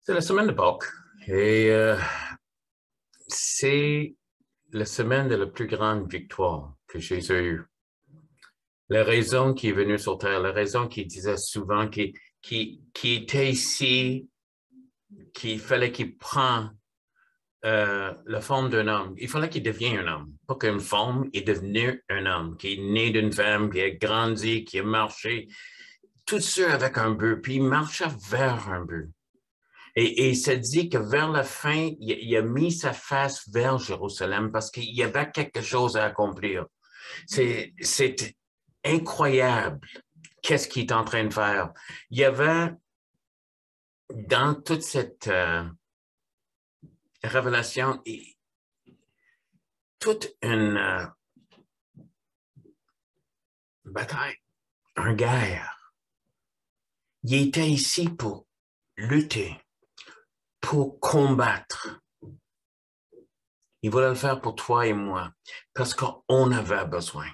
C'est la semaine de Pâques et c'est la semaine de la plus grande victoire que Jésus a eue. La raison qui est venue sur terre, la raison qu'il disait souvent, qui était ici, qu'il fallait qu'il prenne la forme d'un homme. Il fallait qu'il devienne un homme. Pas qu'une forme, il est devenu un homme, qui est né d'une femme, qui a grandi, qui a marché, tout ça avec un but, puis il marchait vers un but. Et il se dit que vers la fin, il a mis sa face vers Jérusalem parce qu'il y avait quelque chose à accomplir. C'est incroyable qu'est-ce qu'il est en train de faire. Il y avait dans toute cette révélation toute une bataille, une guerre. Il était ici pour lutter, pour combattre. Il voulait le faire pour toi et moi, parce qu'on avait besoin.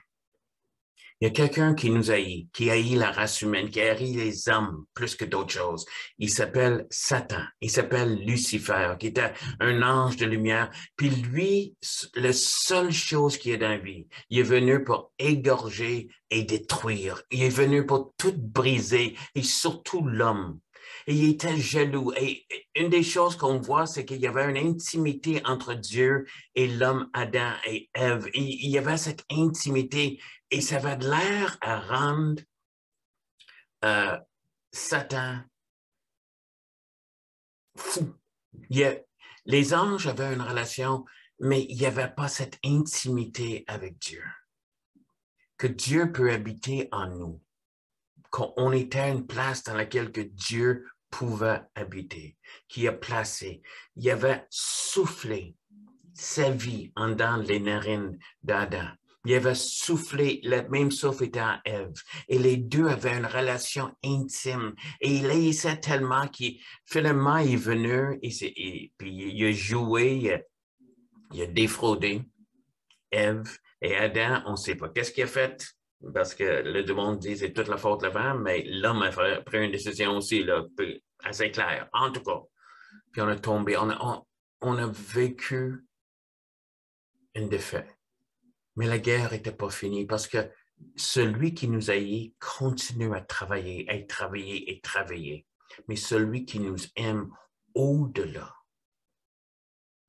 Il y a quelqu'un qui nous haït, qui haït la race humaine, qui haït les hommes plus que d'autres choses. Il s'appelle Satan, il s'appelle Lucifer, qui était un ange de lumière. Puis lui, la seule chose qui est dans la vie, il est venu pour égorger et détruire. Il est venu pour tout briser, et surtout l'homme. Et il était jaloux. Et une des choses qu'on voit, c'est qu'il y avait une intimité entre Dieu et l'homme Adam et Ève. Il y avait cette intimité et ça avait de l'air à rendre Satan fou. Les anges avaient une relation, mais il n'y avait pas cette intimité avec Dieu. Que Dieu peut habiter en nous. Qu'on était à une place dans laquelle que Dieu pouvait habiter, qui a placé. Il avait soufflé sa vie en dans les narines d'Adam. Il avait soufflé, le même souffle était en Ève. Et les deux avaient une relation intime. Et il haïssait tellement qu'il, finalement, est venu puis il a joué, il a défraudé Ève et Adam, on ne sait pas. Qu'est-ce qu'il a fait? Parce que le monde dit c'est toute la faute de la femme, mais l'homme a pris une décision aussi, là, assez claire, en tout cas. Puis on a tombé, on a vécu une défaite. Mais la guerre n'était pas finie parce que celui qui nous haït continue à travailler, à travailler et travailler. Mais celui qui nous aime au-delà,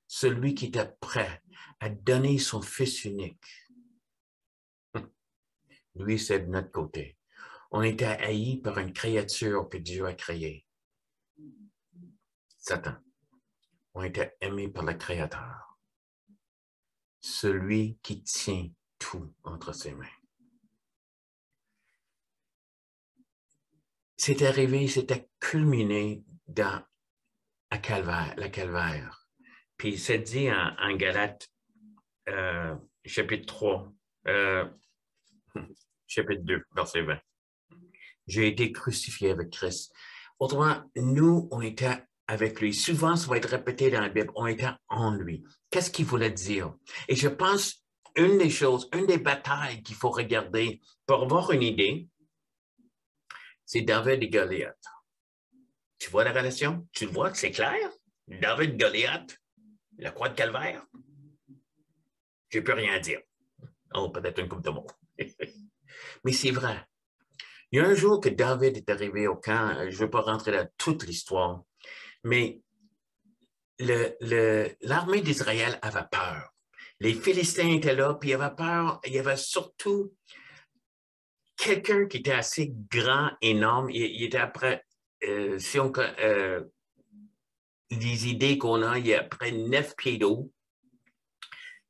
celui qui était prêt à donner son Fils unique, lui, c'est de notre côté. On était haïs par une créature que Dieu a créée, Satan. On était aimés par le Créateur, celui qui tient tout entre ses mains. C'est arrivé, c'était culminé dans la Calvaire. Puis c'est dit en Galates, chapitre 3, chapitre 2, verset 20. J'ai été crucifié avec Christ. Autrement, nous, on était avec lui. Souvent, ça va être répété dans la Bible, on était en lui. Qu'est-ce qu'il voulait dire? Et je pense, une des choses, une des batailles qu'il faut regarder pour avoir une idée, c'est David et Goliath. Tu vois la relation? Tu le vois que c'est clair? David, Goliath, la croix de Calvaire. Je ne peux rien dire. Oh, peut-être une coupe de mots. Mais c'est vrai. Il y a un jour que David est arrivé au camp, je ne veux pas rentrer dans toute l'histoire, mais l'armée d'Israël avait peur. Les Philistins étaient là, puis il y avait peur. Il y avait surtout quelqu'un qui était assez grand, énorme. Il était après, si on les idées qu'on a, il y a à peu près 9 pieds d'eau.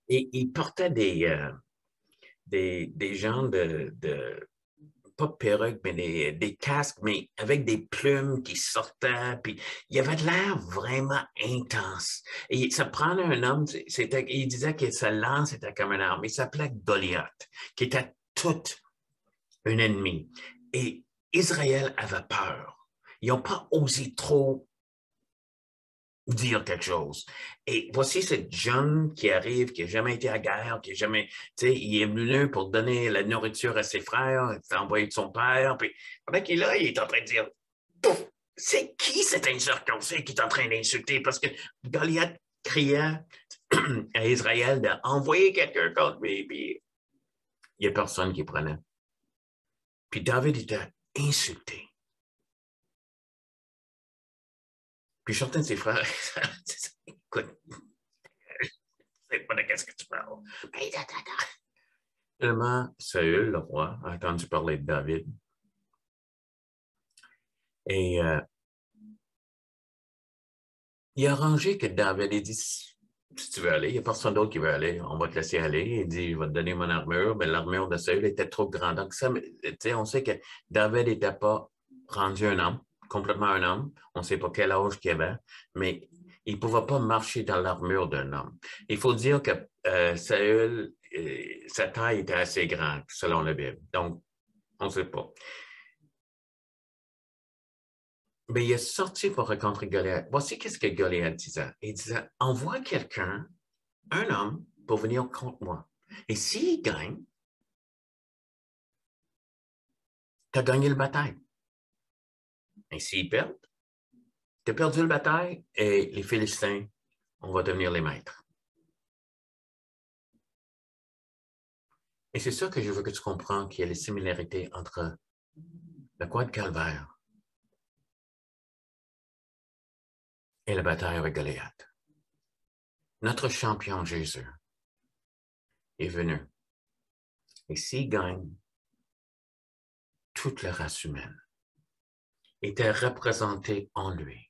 Et il portait des gens pas perruques, mais des casques, mais avec des plumes qui sortaient. Puis il y avait de l'air vraiment intense. Et ça prenait un homme, il disait que sa lance était comme une arme. Il s'appelait Goliath, qui était toute un ennemi. Et Israël avait peur. Ils n'ont pas osé trop dire quelque chose. Et voici cette jeune qui arrive, qui n'a jamais été à guerre, qui n'a jamais, tu sais, il est venu pour donner la nourriture à ses frères, il s'est envoyé de son père, puis pendant qu'il est là, il est en train de dire, pouf, c'est qui cet incirconcis qui est en train d'insulter? Parce que Goliath criait à Israël d'envoyer quelqu'un contre lui, puis il n'y a personne qui prenait. Puis David était insulté. Puis certains de ses frères, écoute, je sais pas de qu'est-ce que tu parles. Tellement Saül, le roi, a entendu parler de David. Et il a arrangé que David ait dit, si tu veux aller, il n'y a personne d'autre qui veut aller, on va te laisser aller. Il dit, je vais te donner mon armure. Mais l'armure de Saül était trop grande. Donc, ça, on sait que David n'était pas rendu un homme, complètement un homme. On ne sait pas quel âge qu'il avait, mais il ne pouvait pas marcher dans l'armure d'un homme. Il faut dire que Saül, sa taille était assez grande, selon la Bible. Donc, on ne sait pas. Mais il est sorti pour rencontrer Goliath. Voici qu'est-ce que Goliath disait. Il disait, envoie quelqu'un, un homme, pour venir contre moi. Et s'il gagne, tu as gagné la bataille. Et s'il perd, tu as perdu la bataille et les Philistins, on va devenir les maîtres. Et c'est ça que je veux que tu comprennes, qu'il y a les similarités entre la croix de Calvaire et la bataille avec Goliath. Notre champion Jésus est venu. Et s'il gagne, toute la race humaine était représentée en lui.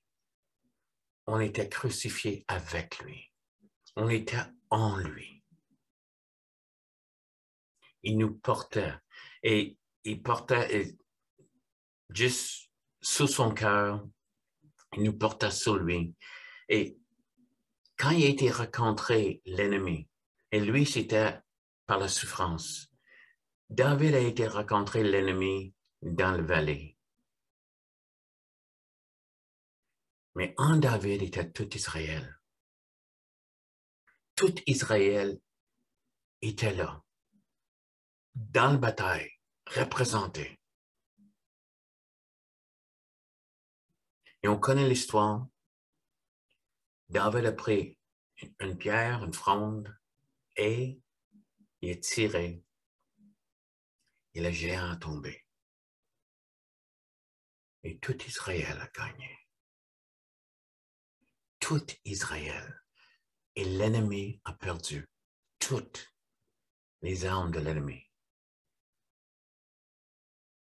On était crucifié avec lui. On était en lui. Il nous portait. Et il portait juste sous son cœur, il nous portait sur lui. Et quand il a été rencontré l'ennemi, et lui, c'était par la souffrance, David a été rencontré l'ennemi dans la vallée. Mais en David était tout Israël. Tout Israël était là, dans la bataille, représenté. Et on connaît l'histoire. David a pris une pierre, une fronde, et il a tiré. Et le géant a tombé. Et tout Israël a gagné. Tout Israël. Et l'ennemi a perdu toutes les armes de l'ennemi.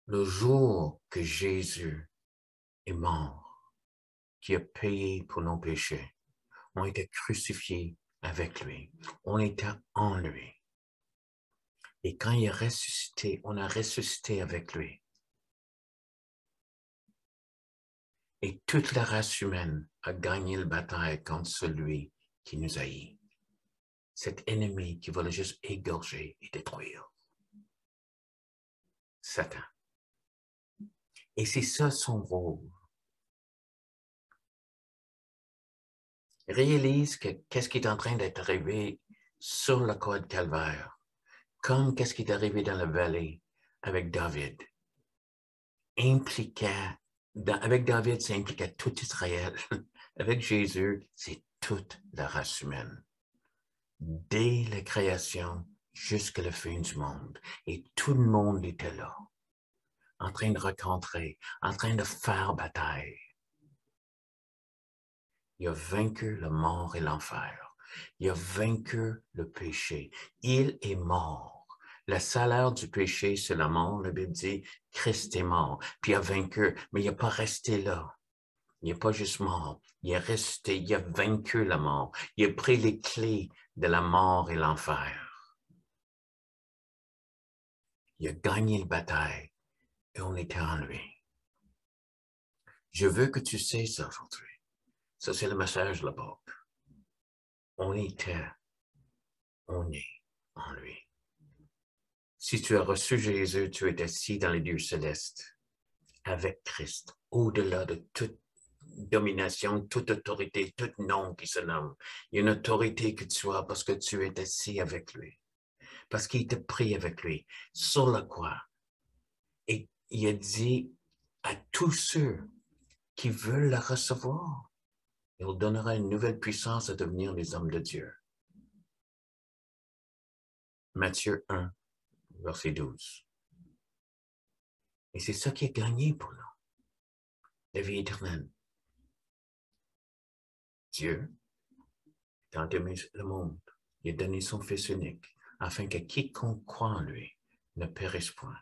Le jour que Jésus est mort, qui a payé pour nos péchés, on était crucifiés avec lui. On était en lui. Et quand il est ressuscité, on a ressuscité avec lui. Et toute la race humaine a gagné la bataille contre celui qui nous haït. Cet ennemi qui voulait juste égorger et détruire. Satan. Et c'est ça son rôle. Réalise que qu'est-ce qui est en train d'être arrivé sur le croix de Calvaire, comme qu'est-ce qui est arrivé dans la vallée avec David. Avec David, ça impliquait tout Israël. Avec Jésus, c'est toute la race humaine. Dès la création jusqu'à la fin du monde. Et tout le monde était là, en train de rencontrer, en train de faire bataille. Il a vaincu la mort et l'enfer. Il a vaincu le péché. Il est mort. Le salaire du péché, c'est la mort. La Bible dit, Christ est mort. Puis il a vaincu, mais il n'est pas resté là. Il n'est pas juste mort. Il est resté, il a vaincu la mort. Il a pris les clés de la mort et l'enfer. Il a gagné la bataille et on était en lui. Je veux que tu sais ça aujourd'hui. Ça, c'est le message de la Bible. On est en lui. Si tu as reçu Jésus, tu es assis dans les lieux célestes avec Christ, au-delà de toute domination, toute autorité, tout nom qui se nomme. Il y a une autorité que tu as parce que tu es assis avec lui, parce qu'il t'a pris avec lui sur la croix. Et il a dit à tous ceux qui veulent la recevoir. Il donnera une nouvelle puissance à devenir les hommes de Dieu. Matthieu 1, verset 12. Et c'est ça qui est gagné pour nous, la vie éternelle. Dieu a aimé le monde. Il a donné son Fils unique, afin que quiconque croit en lui ne périsse point.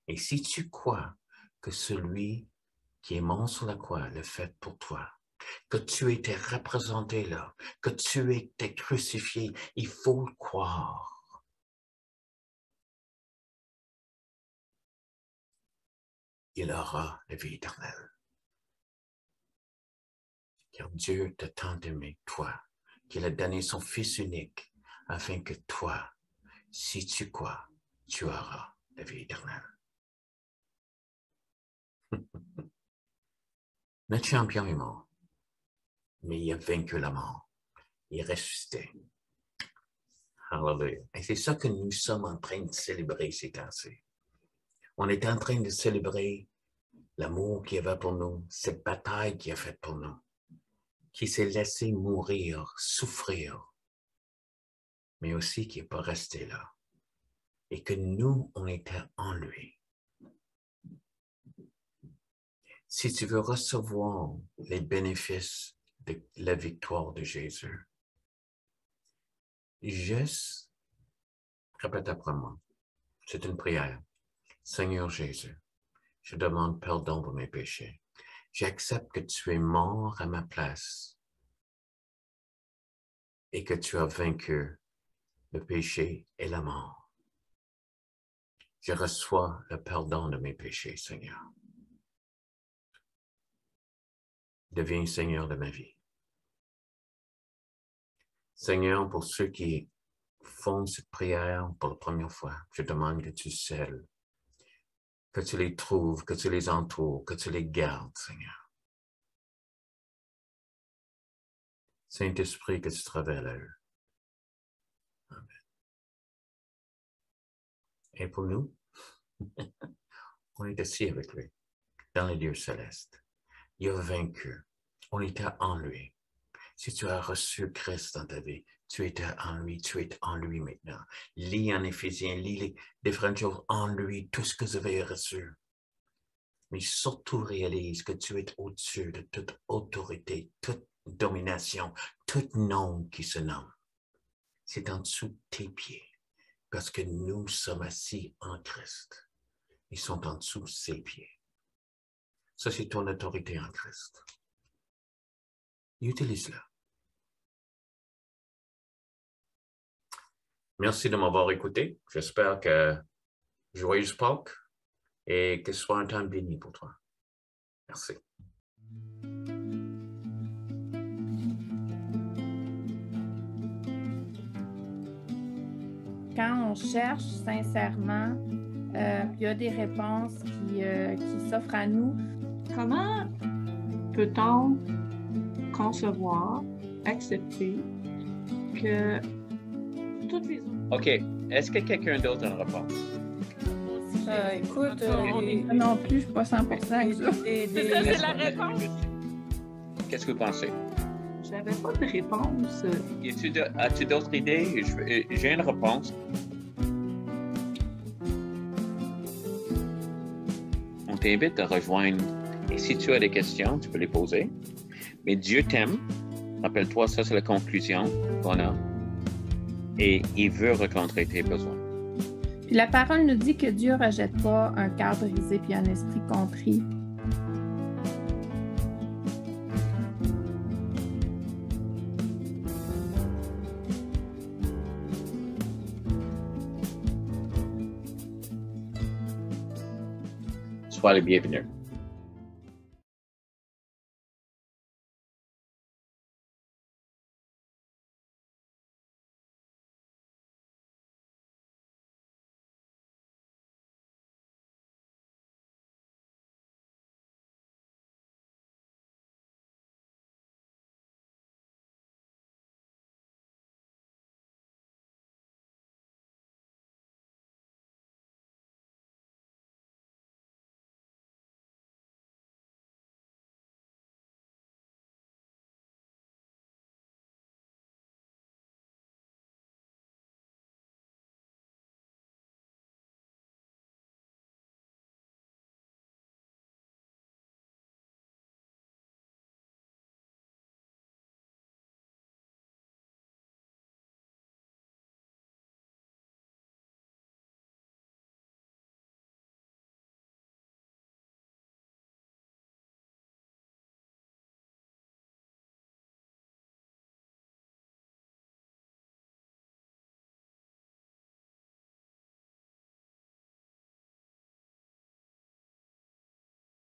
Et si tu crois que celui qui est mort sur la croix l'a fait pour toi, que tu étais représenté là, que tu étais crucifié, il faut le croire. Il aura la vie éternelle. Car Dieu t'a tant aimé, toi, qu'il a donné son Fils unique, afin que toi, si tu crois, tu auras la vie éternelle. Notre champion est mort, mais il a vaincu la mort. Il est ressuscité. Hallelujah. Et c'est ça que nous sommes en train de célébrer ces temps-ci. On est en train de célébrer l'amour qu'il y avait pour nous, cette bataille qu'il a faite pour nous, qui s'est laissé mourir, souffrir, mais aussi qui n'est pas resté là. Et que nous, on était en lui. Si tu veux recevoir les bénéfices de la victoire de Jésus, juste répète après moi. C'est une prière. Seigneur Jésus, je demande pardon pour mes péchés. J'accepte que tu es mort à ma place et que tu as vaincu le péché et la mort. Je reçois le pardon de mes péchés, Seigneur. Deviens Seigneur de ma vie. Seigneur, pour ceux qui font cette prière pour la première fois, je demande que tu scelles, que tu les trouves, que tu les entoures, que tu les gardes, Seigneur. Saint-Esprit, que tu travailles à eux. Amen. Et pour nous, on est assis avec lui, dans les lieux célestes. Il a vaincu. On était en lui. Si tu as reçu Christ dans ta vie, tu étais en lui, tu es en lui maintenant. Lis en Éphésiens, lis les différentes choses en lui, tout ce que vous avez reçu. Mais surtout réalise que tu es au-dessus de toute autorité, toute domination, tout nom qui se nomme. C'est en dessous de tes pieds, parce que nous sommes assis en Christ. Ils sont en dessous de ses pieds. Ça, c'est ton autorité en Christ. Utilise-la. Merci de m'avoir écouté. J'espère que joyeuse Pâques et que ce soit un temps béni pour toi. Merci. Quand on cherche sincèrement, il y a des réponses qui s'offrent à nous. Comment peut-on concevoir, accepter que toutes les autres... OK. Est-ce que quelqu'un d'autre a une réponse? Écoute, non plus, je ne suis pas 100% avec ça. C'est la réponse. Qu'est-ce que vous pensez? J'avais pas de réponse. As-tu d'autres idées? J'ai une réponse. On t'invite à rejoindre. Et si tu as des questions, tu peux les poser. Mais Dieu t'aime. Rappelle-toi, ça, c'est la conclusion qu'on a. Et il veut rencontrer tes besoins. Puis la parole nous dit que Dieu ne rejette pas un cœur brisé puis un esprit contrit. Sois le bienvenu.